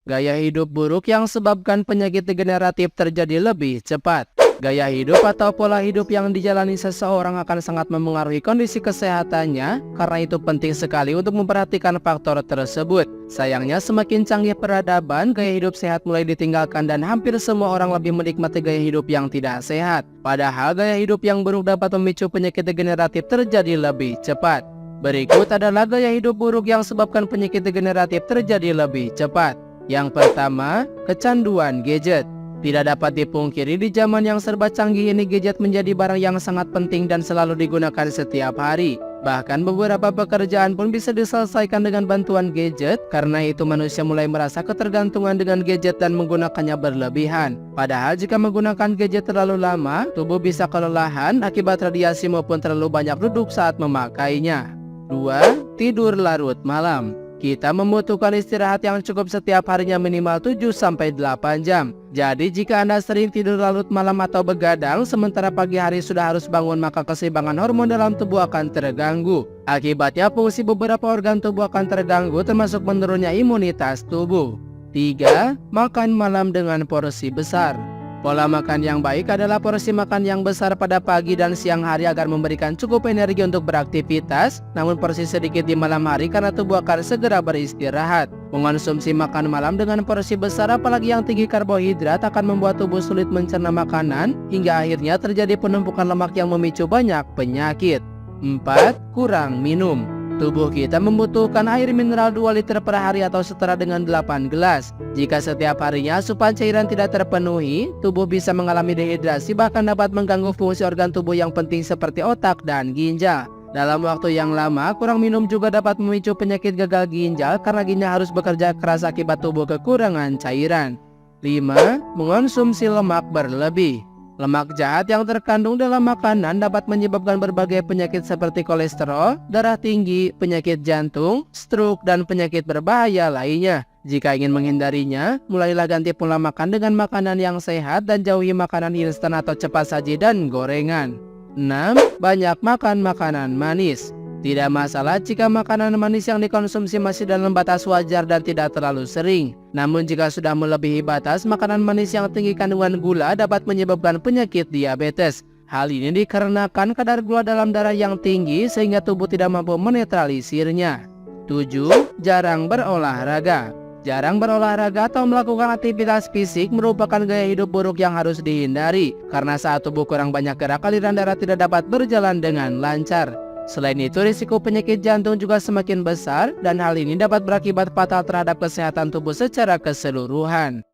Gaya hidup buruk yang sebabkan penyakit degeneratif terjadi lebih cepat. Gaya hidup atau pola hidup yang dijalani seseorang akan sangat memengaruhi kondisi kesehatannya, karena itu penting sekali untuk memperhatikan faktor tersebut. Sayangnya semakin canggih peradaban, gaya hidup sehat mulai ditinggalkan dan hampir semua orang lebih menikmati gaya hidup yang tidak sehat. Padahal gaya hidup yang buruk dapat memicu penyakit degeneratif terjadi lebih cepat. Berikut adalah gaya hidup buruk yang sebabkan penyakit degeneratif terjadi lebih cepat. Yang pertama, kecanduan gadget. Tidak dapat dipungkiri di zaman yang serba canggih ini, gadget menjadi barang yang sangat penting dan selalu digunakan setiap hari. Bahkan beberapa pekerjaan pun bisa diselesaikan dengan bantuan gadget. Karena itu manusia mulai merasa ketergantungan dengan gadget dan menggunakannya berlebihan. Padahal jika menggunakan gadget terlalu lama, tubuh bisa kelelahan akibat radiasi maupun terlalu banyak duduk saat memakainya. 2. Tidur larut malam. Kita membutuhkan istirahat yang cukup setiap harinya, minimal 7-8 jam. Jadi jika Anda sering tidur larut malam atau begadang sementara pagi hari sudah harus bangun, maka keseimbangan hormon dalam tubuh akan terganggu. Akibatnya fungsi beberapa organ tubuh akan terganggu, termasuk menurunnya imunitas tubuh. 3. Makan malam dengan porsi besar. Pola makan yang baik adalah porsi makan yang besar pada pagi dan siang hari agar memberikan cukup energi untuk beraktivitas, namun porsi sedikit di malam hari karena tubuh akan segera beristirahat. Mengonsumsi makan malam dengan porsi besar, apalagi yang tinggi karbohidrat, akan membuat tubuh sulit mencerna makanan hingga akhirnya terjadi penumpukan lemak yang memicu banyak penyakit. 4. Kurang minum. Tubuh kita membutuhkan air mineral 2 liter per hari atau setara dengan 8 gelas. Jika setiap harinya asupan cairan tidak terpenuhi, tubuh bisa mengalami dehidrasi, bahkan dapat mengganggu fungsi organ tubuh yang penting seperti otak dan ginjal. Dalam waktu yang lama, kurang minum juga dapat memicu penyakit gagal ginjal karena ginjal harus bekerja keras akibat tubuh kekurangan cairan. 5. Mengonsumsi lemak berlebih. Lemak jahat yang terkandung dalam makanan dapat menyebabkan berbagai penyakit seperti kolesterol, darah tinggi, penyakit jantung, stroke, dan penyakit berbahaya lainnya. Jika ingin menghindarinya, mulailah ganti pola makan dengan makanan yang sehat dan jauhi makanan instan atau cepat saji dan gorengan. 6. Banyak makan makanan manis. Tidak masalah jika makanan manis yang dikonsumsi masih dalam batas wajar dan tidak terlalu sering. Namun jika sudah melebihi batas, makanan manis yang tinggi kandungan gula dapat menyebabkan penyakit diabetes. Hal ini dikarenakan kadar gula dalam darah yang tinggi sehingga tubuh tidak mampu menetralisirnya. 7. Jarang berolahraga. Jarang berolahraga atau melakukan aktivitas fisik merupakan gaya hidup buruk yang harus dihindari. Karena saat tubuh kurang banyak gerak, aliran darah tidak dapat berjalan dengan lancar. Selain itu, risiko penyakit jantung juga semakin besar dan hal ini dapat berakibat fatal terhadap kesehatan tubuh secara keseluruhan.